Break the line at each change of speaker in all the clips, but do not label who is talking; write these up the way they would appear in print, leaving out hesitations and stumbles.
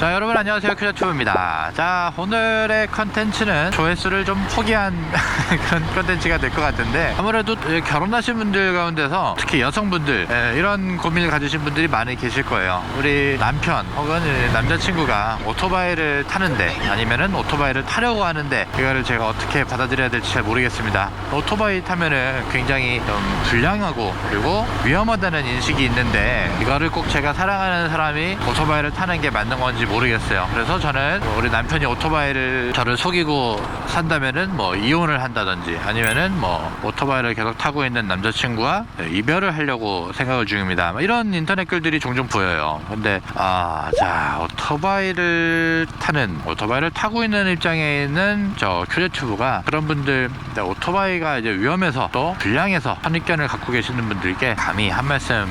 자, 여러분 안녕하세요, 큐저튜브입니다. 자, 오늘의 컨텐츠는 조회수를 좀 포기한 그런 컨텐츠가 될 것 같은데, 아무래도 결혼하신 분들 가운데서 특히 여성분들 이런 고민을 가지신 분들이 많이 계실 거예요. 우리 남편 혹은 남자친구가 오토바이를 타는데, 아니면은 오토바이를 타려고 하는데 이거를 제가 어떻게 받아들여야 될지 잘 모르겠습니다. 오토바이 타면은 굉장히 좀 불량하고 그리고 위험하다는 인식이 있는데, 이거를 꼭 제가 사랑하는 사람이 오토바이를 타는 게 맞는 건지 모르겠어요. 그래서 저는 우리 남편이 오토바이를 저를 속이고 산다면은 뭐 이혼을 한다든지, 아니면은 뭐 오토바이를 계속 타고 있는 남자친구와 이별을 하려고 생각을 중입니다. 이런 인터넷 글들이 종종 보여요. 근데 자, 오토바이를 타고 있는 입장에 있는 저 큐저튜브가 그런 분들, 오토바이가 이제 위험해서 또 불량해서 선입견을 갖고 계시는 분들께 감히 한 말씀을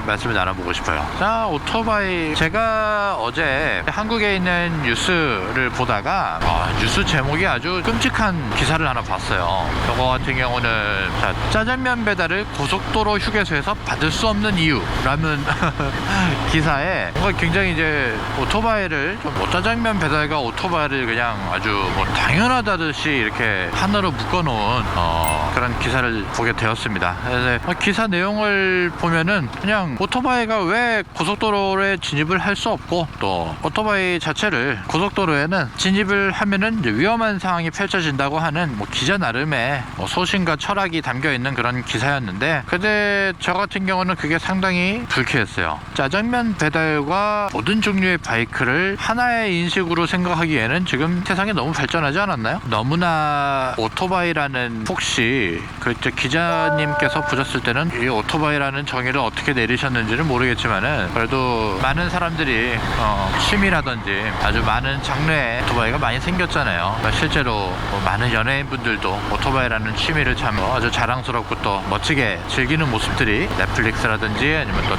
말씀을 나눠보고 싶어요. 자, 오토바이, 제가 어제 한국에 있는 뉴스를 보다가 뉴스 제목이 아주 끔찍한 기사를 하나 봤어요. 이거 같은 경우는 짜장면 배달을 고속도로 휴게소에서 받을 수 없는 이유라는 기사에 굉장히 이제 오토바이를 짜장면 배달과 오토바이를 그냥 아주 뭐 당연하다듯이 이렇게 하나로 묶어놓은 그런 기사를 보게 되었습니다. 기사 내용을 보면은 그냥 오토바이가 왜 고속도로에 진입을 할 수 없고, 또 오토바이 자체를 고속도로에는 진입을 하면은 이제 위험한 상황이 펼쳐진다고 하는 기자 나름의 소신과 철학이 담겨 있는 그런 기사였는데, 근데 저 같은 경우는 그게 상당히 불쾌했어요. 짜장면 배달과 모든 종류의 바이크를 하나의 인식으로 생각하기에는 지금 세상이 너무 발전하지 않았나요? 너무나 오토바이라는, 혹시 그때 기자님께서 보셨을 때는 이 오토바이라는 정의를 어떻게 내리셨는지는 모르겠지만은, 그래도 많은 사람들이 취미라든지 아주 많은 장르의 오토바이가 많이 생겼잖아요. 그러니까 실제로 많은 연예인분들도 오토바이라는 취미를 참 아주 자랑스럽고 또 멋지게 즐기는 모습들이 넷플릭스라든지 아니면 또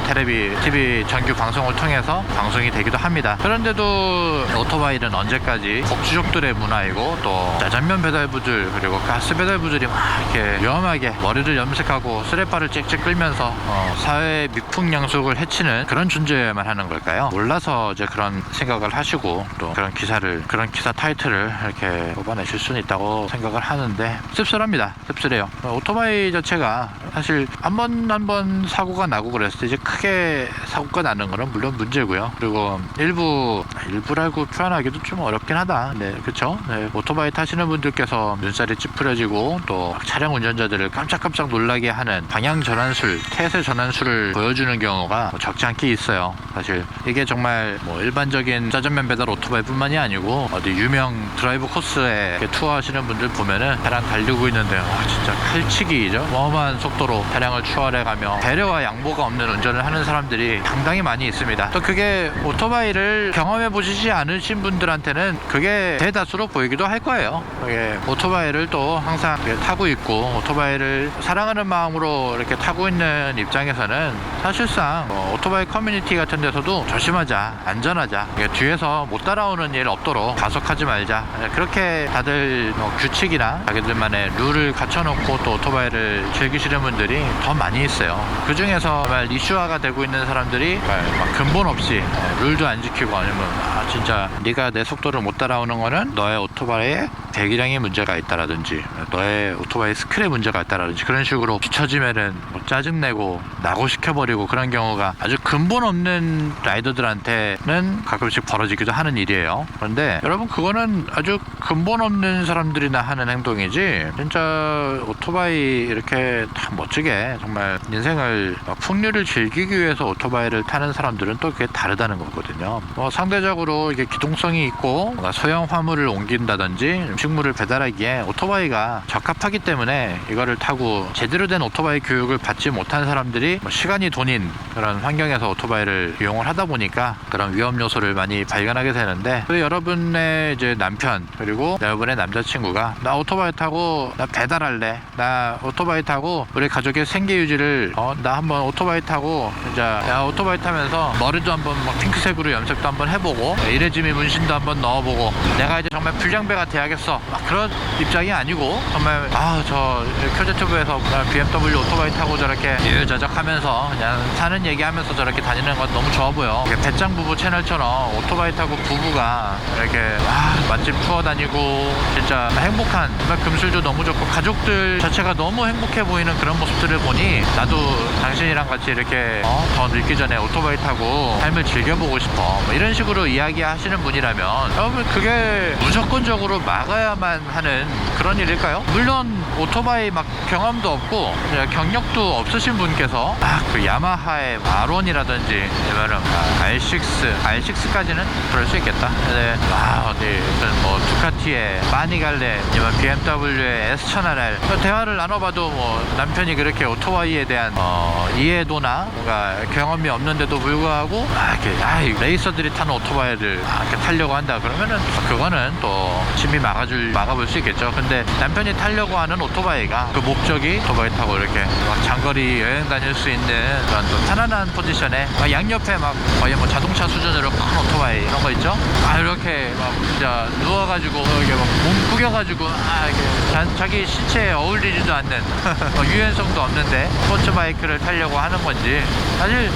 TV 정규 방송을 통해서 방송이 되기도 합니다. 그런데도 오토바이는 언제까지 복주족들의 문화이고, 또 짜장면 배달부들 그리고 가스 배달부들이 막 이렇게 위험하게 머리를 염색하고 쓰레빠를 찍찍 끌면서 사회의 미풍양속을 해치는 그런 존재만 하는 걸까요? 몰라서 이제 그런 생각을 하시고, 또 그런 기사 타이틀을 이렇게 뽑아내실 수는 있다고 생각을 하는데, 씁쓸합니다. 씁쓸해요. 오토바이 자체가 사실 한 번 사고가 나고 그랬을 때 이제 크게 사고가 나는 거는 물론 문제고요. 그리고 일부라고 표현하기도 좀 어렵긴 하다. 네, 그쵸? 네, 오토바이 타시는 분들께서 눈살이 찌푸려지고, 또 차량 운전자들을 깜짝깜짝 놀라게 하는 방향 전환술, 태세 전환술을 보여주는 경우가 적지 않게 있어요. 사실 이게 정말 일반적인 짜장면 배달 오토바이 뿐만이 아니고, 어디 유명 드라이브 코스에 투어하시는 분들 보면은 차량 달리고 있는데 진짜 칼치기죠. 어마어마한 속도로 차량을 추월해가며 배려와 양보가 없는 운전을 하는 사람들이 상당히 많이 있습니다. 또 그게 오토바이를 경험해 보시지 않으신 분들한테는 그게 대다수로 보이기도 할 거예요. 그게 오토바이를 또 항상 타고 있고, 오토바이를 사랑하는 마음으로 이렇게 타고 있는 입장에서는 사실상 오토바이 커뮤니티 같은 데서도 조심하자, 안전하자, 뒤에서 못 따라오는 일 없도록 가속하지 말자, 그렇게 다들 규칙이나 자기들만의 룰을 갖춰놓고 또 오토바이를 즐기시는 분들이 더 많이 있어요. 그 중에서 정말 이슈화가 되고 있는 사람들이 막 근본 없이 룰도 안 지키고, 아니면 진짜 네가 내 속도를 못 따라오는 거는 너의 오토바이에 배기량에 문제가 있다라든지, 너의 오토바이 스킬에 문제가 있다라든지, 그런 식으로 비춰지면은 짜증내고 낙오시켜버리고, 그런 경우가 아주 근본 없는 라이더들한테는 가끔씩 벌어지기도 하는 일이에요. 그런데 여러분, 그거는 아주 근본 없는 사람들이나 하는 행동이지, 진짜 오토바이 이렇게 다 멋지게 정말 인생을 풍류를 즐기기 위해서 오토바이를 타는 사람들은 또 그게 다르다는 거거든요. 상대적으로 이게 기동성이 있고 소형 화물을 옮긴다든지 음식물을 배달하기에 오토바이가 적합하기 때문에 이거를 타고, 제대로 된 오토바이 교육을 받지 못한 사람들이 시간이 돈인 그런 환경에서 오토바이를 이용을 하다 보니까 그런 위험 요소를 많이 발견하게 되는데, 또 여러분의 이제 남편 그리고 여러분의 남자친구가 나 오토바이 타고 나 배달할래, 나 오토바이 타고 우리 가족의 생계 유지를 나 한번 오토바이 타고 진짜 오토바이 타면서 머리도 한번 막 핑크색으로 염색도 한번 해보고 이레지미 문신도 한번 넣어보고 내가 이제 정말 불량배가 돼야겠어 막 그런 입장이 아니고 정말 저 큐제튜브에서 BMW 오토바이 타고 저렇게 유유자적하면서 그냥 사는 얘기하면서 저렇게 다니는 건 너무 좋아 보여. 배짱 부부 채널처럼 오토바이 타고 부부가 이렇게 맛집 투어 다니고 진짜 행복한 정말 금술도 너무 좋고 가족들 자체가 너무 행복해 보이는 그런 모습들을 보니 나도 당신이랑 같이 이렇게 더 늙기 전에 오토바이 타고 삶을 즐겨보고 싶어 뭐 이런 식으로 이야기하시는 분이라면 여러분 그게 무조건적으로 막아야만 하는 그런 일일까요? 물론 오토바이 막 경험도 없고 경력도 없으신 분께서 그 야마하의 R1이라든지 아니면 R6까지는 그럴 수 있겠다. 근데 어디 뭐 두카티의 마니갈레 아니면 BMW의 S1000RR 대화를 나눠봐도 뭐 남편이 그렇게 오토바이에 대한 이해도나 뭔가 경험이 없는데도 불구하고 이렇게 레이서들이 타는 오토바이를 이렇게 타려고 한다 그러면은 그거는 또 심히 막아볼 수 있겠죠. 근데 남편이 타려고 하는 오토바이가 그 목적이 오토바이 타고 이렇게 막 장거리 여행 다닐 수 있는 그런 또 편안한 포지션에 양옆에 막 거의 뭐 자동차 수준으로 큰 오토바이 이런 거 있죠. 이렇게 막 진짜 누워가지고 이렇게 막 몸 구겨가지고 이렇게 자기 신체에 어울리지도 않는 유연성도 없는데 스포츠 바이크를 타려고 하는 건지 사실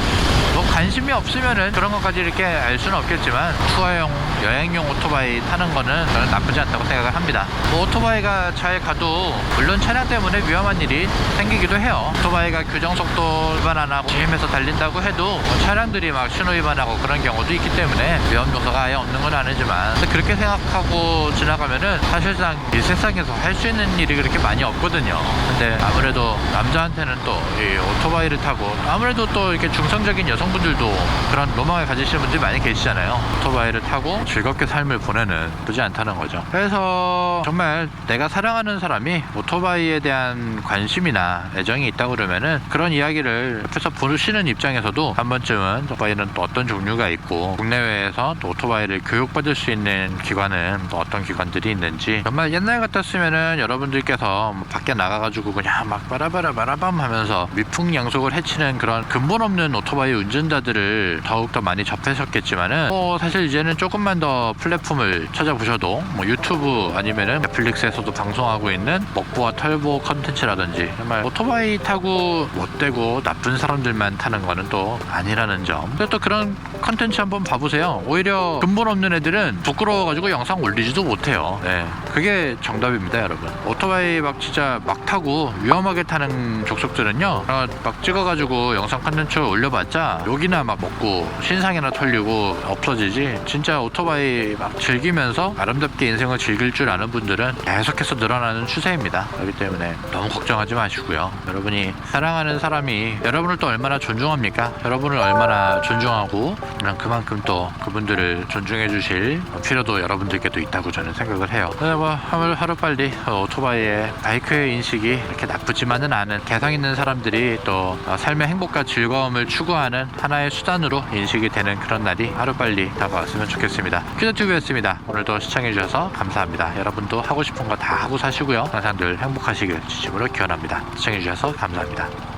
뭐 관심이 없으면은 그런 것까지 이렇게 알 수는 없겠지만 투어용 여행용 오토바이 타는 거는 저는 나쁘지 않다고 생각을 합니다. 뭐 오토바이가 잘 가도 물론 차량 때문에 위험한 일이 생기기도 해요. 오토바이가 규정속도 위반 안 하고 GM에서 달린다고 해도 뭐 차량들이 막 신호 위반하고 그런 경우도 있기 때문에 위험 요소가 아예 없는 건 아니지만 그렇게 생각하고 지나가면은 사실상 이 세상에서 할 수 있는 일이 그렇게 많이 없거든요. 근데 아무래도 남자한테는 또 이 오토바이를 타고 아무래도 또 이렇게 중성적인 여성분들도 그런 로망을 가지시는 분들이 많이 계시잖아요. 오토바이를 타고 즐겁게 삶을 보내는 나쁘지 않다는 거죠. 그래서 정말 내가 사랑하는 사람이 오토바이에 대한 관심이나 애정이 있다 그러면은 그런 이야기를 옆에서 보시는 입장에서도 한 번쯤은 오토바이는 또 어떤 종류가 있고 국내외에서 또 오토바이를 교육받을 수 있는 기관은 또 어떤 기관들이 있는지 정말 옛날 같았으면은 여러분들께서 뭐 밖에 나가가지고 그냥 막 바라밤 하면서 미풍양속을 해치는 그런 근본 없는 오토바이 운전자들을 더욱더 많이 접하셨겠지만은 사실 이제는 조금만 더 플랫폼을 찾아보셔도 뭐 유튜브 아니면은 넷플릭스에서도 방송하고 있는 먹보와 털보 컨텐츠라든지 정말 오토바이 타고 못되고 나쁜 사람들만 타는 거는 또 아니라는 점. 근데 또 그런 컨텐츠 한번 봐보세요. 오히려 근본 없는 애들은 부끄러워가지고 영상 올리지도 못해요. 네, 그게 정답입니다, 여러분. 오토바이 막 진짜 막 타고 위험하게 타는 족속들은요 막 찍어가지고 영상 컨텐츠 올려봤자 욕이나 막 먹고 신상이나 털리고 없어지지. 진짜 오토바이 막 즐기면서 아름답게 인생을 즐길 줄 아는 분들은 계속해서 늘어나는 추세입니다. 그렇기 때문에 너무 걱정하지 마시고요. 여러분이 사랑하는 사람이 여러분을 또 얼마나 존중합니까? 여러분을 얼마나 존중하고 그만큼 또 그분들을 존중해 주실 필요도 여러분들께도 있다고 저는 생각을 해요. 뭐 하루빨리 오토바이의 바이크의 인식이 이렇게 나쁘지만은 않은 개성 있는 사람들이 또 삶의 행복과 즐거움을 추구하는 하나의 수단으로 인식이 되는 그런 날이 하루빨리 다가왔으면 좋겠습니다. 퀴즈튜브였습니다. 오늘도 시청해주셔서 감사합니다. 여러분도 하고 싶은 거 다 하고 사시고요. 항상 늘 행복하시길 진심으로 기원합니다. 시청해주셔서 감사합니다.